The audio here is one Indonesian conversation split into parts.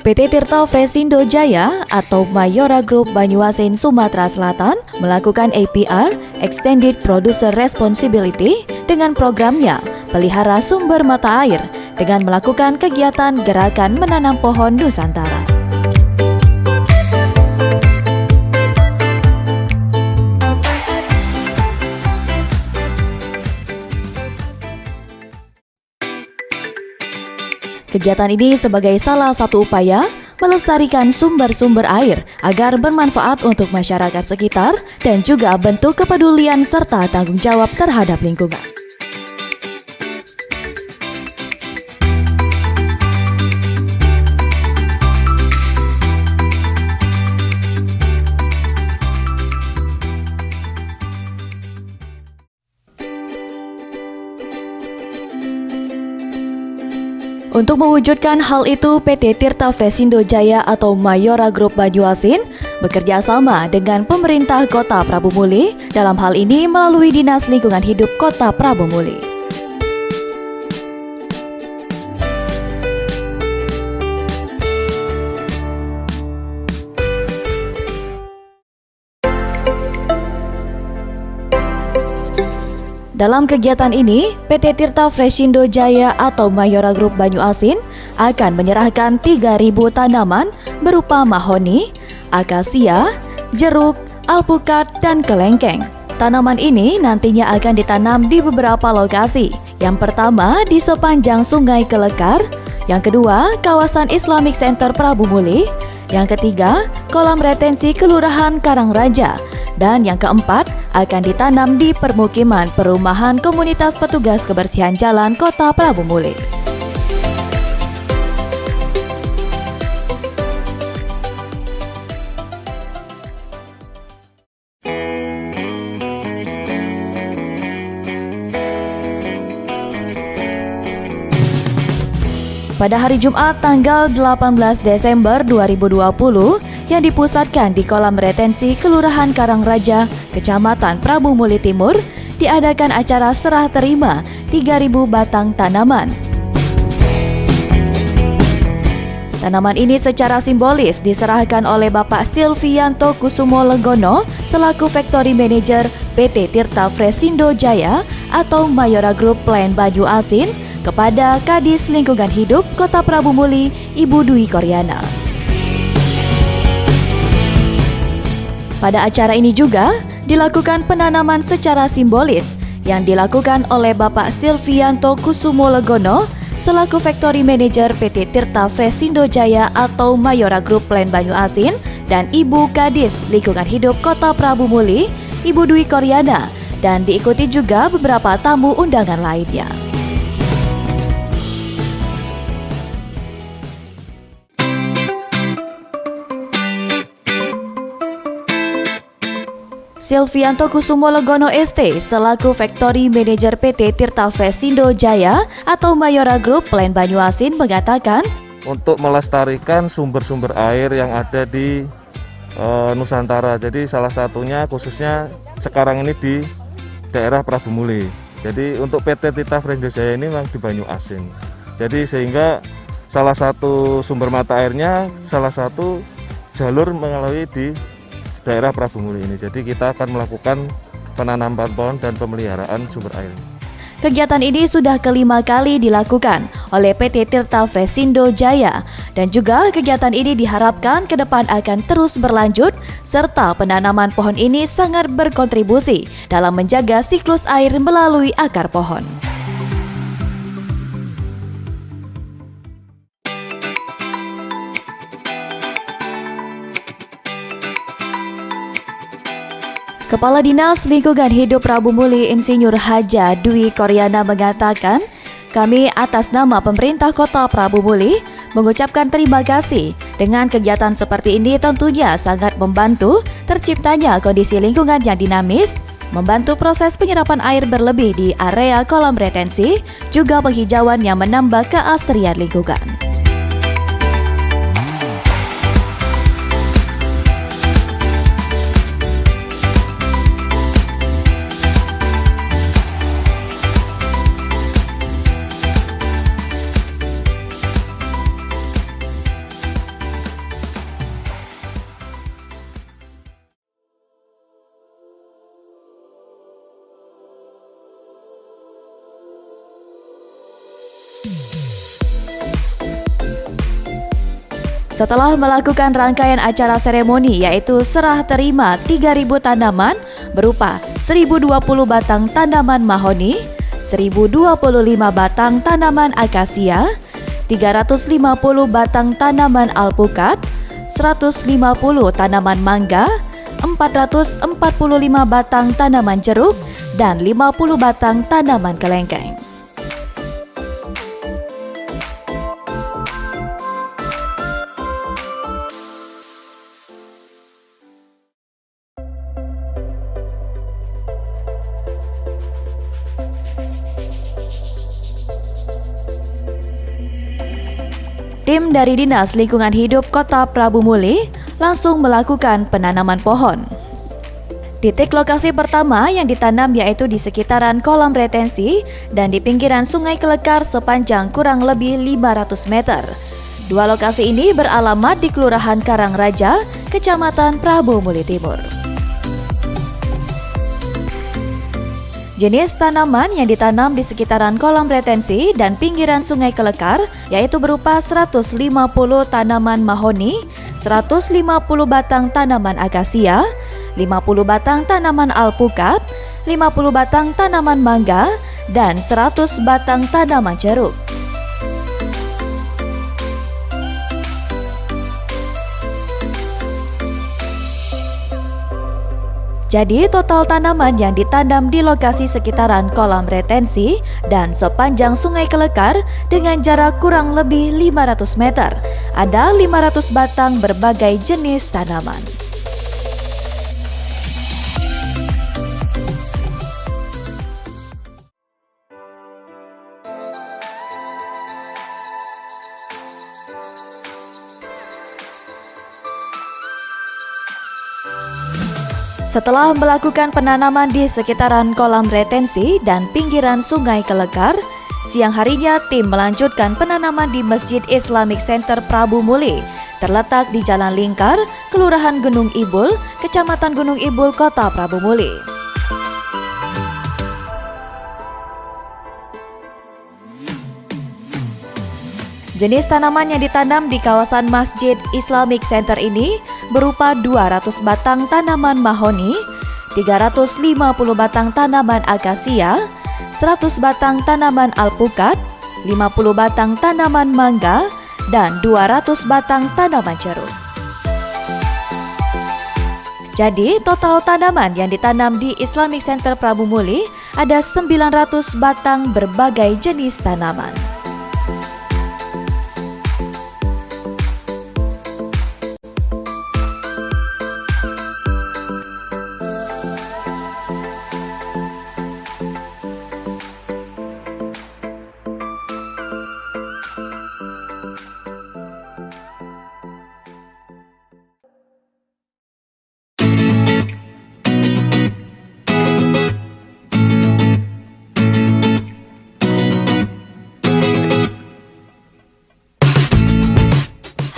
PT Tirta Fresindo Jaya atau Mayora Group Banyuasin Sumatera Selatan melakukan APR (Extended Producer Responsibility) dengan programnya Pelihara Sumber Mata Air dengan melakukan kegiatan gerakan menanam pohon Nusantara. Kegiatan ini sebagai salah satu upaya melestarikan sumber-sumber air agar bermanfaat untuk masyarakat sekitar dan juga bentuk kepedulian serta tanggung jawab terhadap lingkungan. Untuk mewujudkan hal itu, PT Tirta Fresindo Jaya atau Mayora Group Banyuasin bekerja sama dengan pemerintah Kota Prabu Muli, dalam hal ini melalui Dinas Lingkungan Hidup Kota Prabu Muli. Dalam kegiatan ini, PT Tirta Fresindo Jaya atau Mayora Group Banyuasin akan menyerahkan 3.000 tanaman berupa mahoni, akasia, jeruk, alpukat, dan kelengkeng. Tanaman ini nantinya akan ditanam di beberapa lokasi. Yang pertama di sepanjang Sungai Kelekar, yang kedua kawasan Islamic Center Prabu Muli, yang ketiga kolam retensi Kelurahan Karangraja, dan yang keempat akan ditanam di permukiman perumahan komunitas petugas kebersihan jalan Kota Prabu Muli. Pada hari Jumat tanggal 18 Desember 2020 yang dipusatkan di kolam retensi Kelurahan Karangraja, Kecamatan Prabu Muli Timur, diadakan acara serah terima 3.000 batang tanaman. Tanaman ini secara simbolis diserahkan oleh Bapak Silvianto Kusumo Legono selaku Factory Manager PT Tirta Fresindo Jaya atau Mayora Group Plan Banyuasin kepada Kadis Lingkungan Hidup Kota Prabu Muli, Ibu Dwi Koryana. Pada acara ini juga dilakukan penanaman secara simbolis yang dilakukan oleh Bapak Silvianto Kusumo Legono selaku Factory Manager PT Tirta Fresindo Jaya atau Mayora Group Plan Banyuasin dan Ibu Kadis Lingkungan Hidup Kota Prabu Muli, Ibu Dwi Koryana, dan diikuti juga beberapa tamu undangan lainnya. Silvianto Kusumo Legono ST selaku Factory Manager PT Tirta Fresindo Jaya atau Mayora Group Plan Banyuasin mengatakan, untuk melestarikan sumber-sumber air yang ada di Nusantara. Jadi salah satunya khususnya sekarang ini di daerah Prabu Muli. Jadi untuk PT Tirta Fresindo Jaya ini memang di Banyuasin. Jadi sehingga salah satu sumber mata airnya, salah satu jalur melalui di daerah Prabu Muli ini. Jadi kita akan melakukan penanaman pohon dan pemeliharaan sumber air. Kegiatan ini sudah kelima kali dilakukan oleh PT Tirta Fresindo Jaya dan juga kegiatan ini diharapkan ke depan akan terus berlanjut serta penanaman pohon ini sangat berkontribusi dalam menjaga siklus air melalui akar pohon. Kepala Dinas Lingkungan Hidup Prabu Muli Insinyur Haja Dwi Koryana mengatakan, kami atas nama pemerintah Kota Prabu Muli mengucapkan terima kasih dengan kegiatan seperti ini tentunya sangat membantu terciptanya kondisi lingkungan yang dinamis, membantu proses penyerapan air berlebih di area kolam retensi, juga penghijauan yang menambah keasrian lingkungan. Setelah melakukan rangkaian acara seremoni yaitu serah terima 3.000 tanaman berupa 1.020 batang tanaman mahoni, 1.025 batang tanaman akasia, 350 batang tanaman alpukat, 150 tanaman mangga, 445 batang tanaman jeruk, dan 50 batang tanaman kelengkeng. Tim dari Dinas Lingkungan Hidup Kota Prabu Muli langsung melakukan penanaman pohon. Titik lokasi pertama yang ditanam yaitu di sekitaran kolam retensi dan di pinggiran Sungai Kelekar sepanjang kurang lebih 500 meter. Dua lokasi ini beralamat di Kelurahan Karangraja, Kecamatan Prabu Muli Timur. Jenis tanaman yang ditanam di sekitaran kolam retensi dan pinggiran Sungai Kelekar yaitu berupa 150 tanaman mahoni, 150 batang tanaman akasia, 50 batang tanaman alpukat, 50 batang tanaman mangga, dan 100 batang tanaman jeruk. Jadi total tanaman yang ditanam di lokasi sekitaran kolam retensi dan sepanjang Sungai Kelekar dengan jarak kurang lebih 500 meter, ada 500 batang berbagai jenis tanaman. Setelah melakukan penanaman di sekitaran kolam retensi dan pinggiran Sungai Kelekar, siang harinya tim melanjutkan penanaman di Masjid Islamic Center Prabu Muli, terletak di Jalan Lingkar, Kelurahan Gunung Ibul, Kecamatan Gunung Ibul, Kota Prabu Muli. Jenis tanaman yang ditanam di kawasan Masjid Islamic Center ini berupa 200 batang tanaman mahoni, 350 batang tanaman akasia, 100 batang tanaman alpukat, 50 batang tanaman mangga, dan 200 batang tanaman jeruk. Jadi total tanaman yang ditanam di Islamic Center Prabu Muli ada 900 batang berbagai jenis tanaman.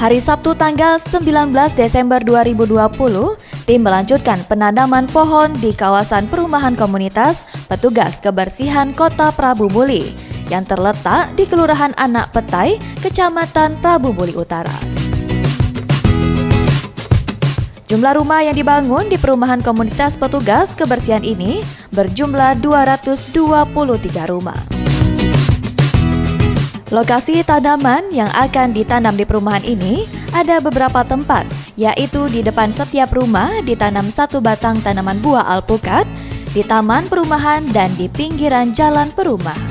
Hari Sabtu tanggal 19 Desember 2020, tim melanjutkan penanaman pohon di kawasan perumahan komunitas petugas kebersihan Kota Prabu Muli yang terletak di Kelurahan Anak Petai, Kecamatan Prabu Muli Utara. Jumlah rumah yang dibangun di perumahan komunitas petugas kebersihan ini berjumlah 223 rumah. Lokasi tanaman yang akan ditanam di perumahan ini ada beberapa tempat, yaitu di depan setiap rumah ditanam 1 batang tanaman buah alpukat, di taman perumahan dan di pinggiran jalan perumahan.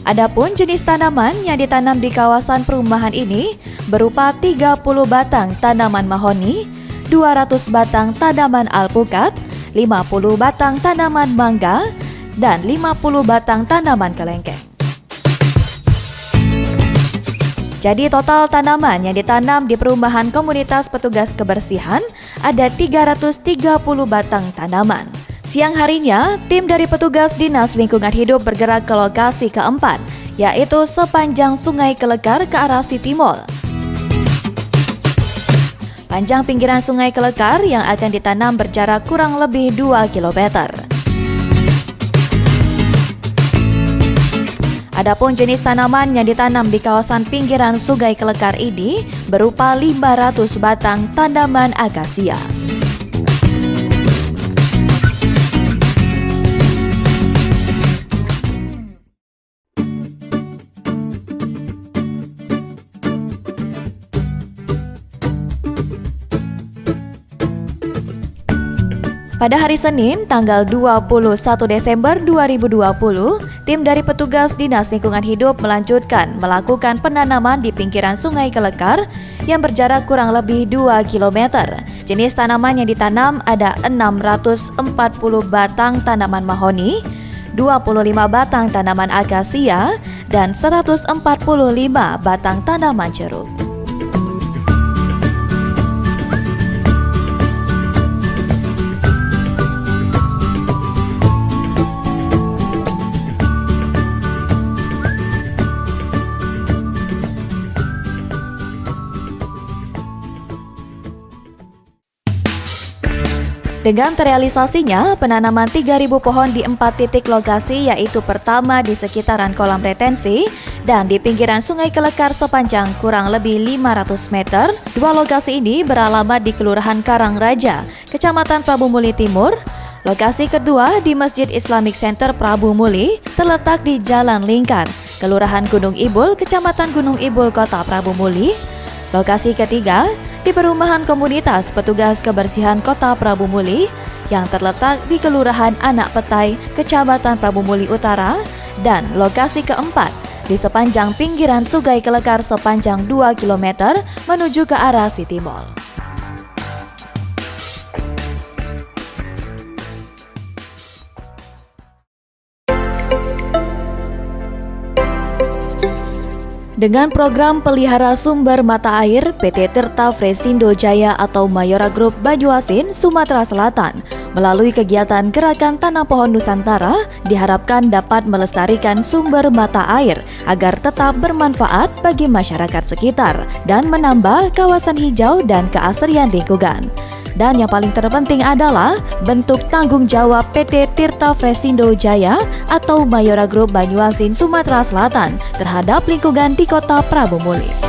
Adapun jenis tanaman yang ditanam di kawasan perumahan ini berupa 30 batang tanaman mahoni, 200 batang tanaman alpukat, 50 batang tanaman mangga, dan 50 batang tanaman kelengkeng. Jadi total tanaman yang ditanam di perumahan komunitas petugas kebersihan ada 330 batang tanaman. Siang harinya, tim dari petugas Dinas Lingkungan Hidup bergerak ke lokasi keempat, yaitu sepanjang Sungai Kelekar ke arah City Mall. Panjang pinggiran Sungai Kelekar yang akan ditanam berjarak kurang lebih 2 km. Adapun jenis tanaman yang ditanam di kawasan pinggiran Sungai Kelekar ini berupa 500 batang tanaman akasia. Pada hari Senin, tanggal 21 Desember 2020, tim dari petugas Dinas Lingkungan Hidup melakukan penanaman di pinggiran Sungai Kelekar yang berjarak kurang lebih 2 km. Jenis tanaman yang ditanam ada 640 batang tanaman mahoni, 25 batang tanaman akasia, dan 145 batang tanaman jeruk. Dengan terrealisasinya penanaman 3.000 pohon di 4 titik lokasi, yaitu pertama di sekitaran kolam retensi dan di pinggiran Sungai Kelekar sepanjang kurang lebih 500 meter. Dua lokasi ini beralamat di Kelurahan Karangraja, Kecamatan Prabu Muli Timur. Lokasi kedua di Masjid Islamic Center Prabu Muli, terletak di Jalan Lingkar, Kelurahan Gunung Ibul, Kecamatan Gunung Ibul, Kota Prabu Muli. Lokasi ketiga di perumahan komunitas petugas kebersihan Kota Prabu Muli yang terletak di Kelurahan Anak Petai, Kecamatan Prabu Muli Utara, dan lokasi keempat di sepanjang pinggiran Sungai Kelekar sepanjang 2 km menuju ke arah City Mall. Dengan program pelihara sumber mata air, PT Tirta Fresindo Jaya atau Mayora Group Banyuasin, Sumatera Selatan, melalui kegiatan Gerakan Tanam Pohon Nusantara, diharapkan dapat melestarikan sumber mata air agar tetap bermanfaat bagi masyarakat sekitar dan menambah kawasan hijau dan keasrian lingkungan. Dan yang paling terpenting adalah bentuk tanggung jawab PT Tirta Fresindo Jaya atau Mayora Group Banyuasin, Sumatera Selatan terhadap lingkungan di Kota Prabu Muli.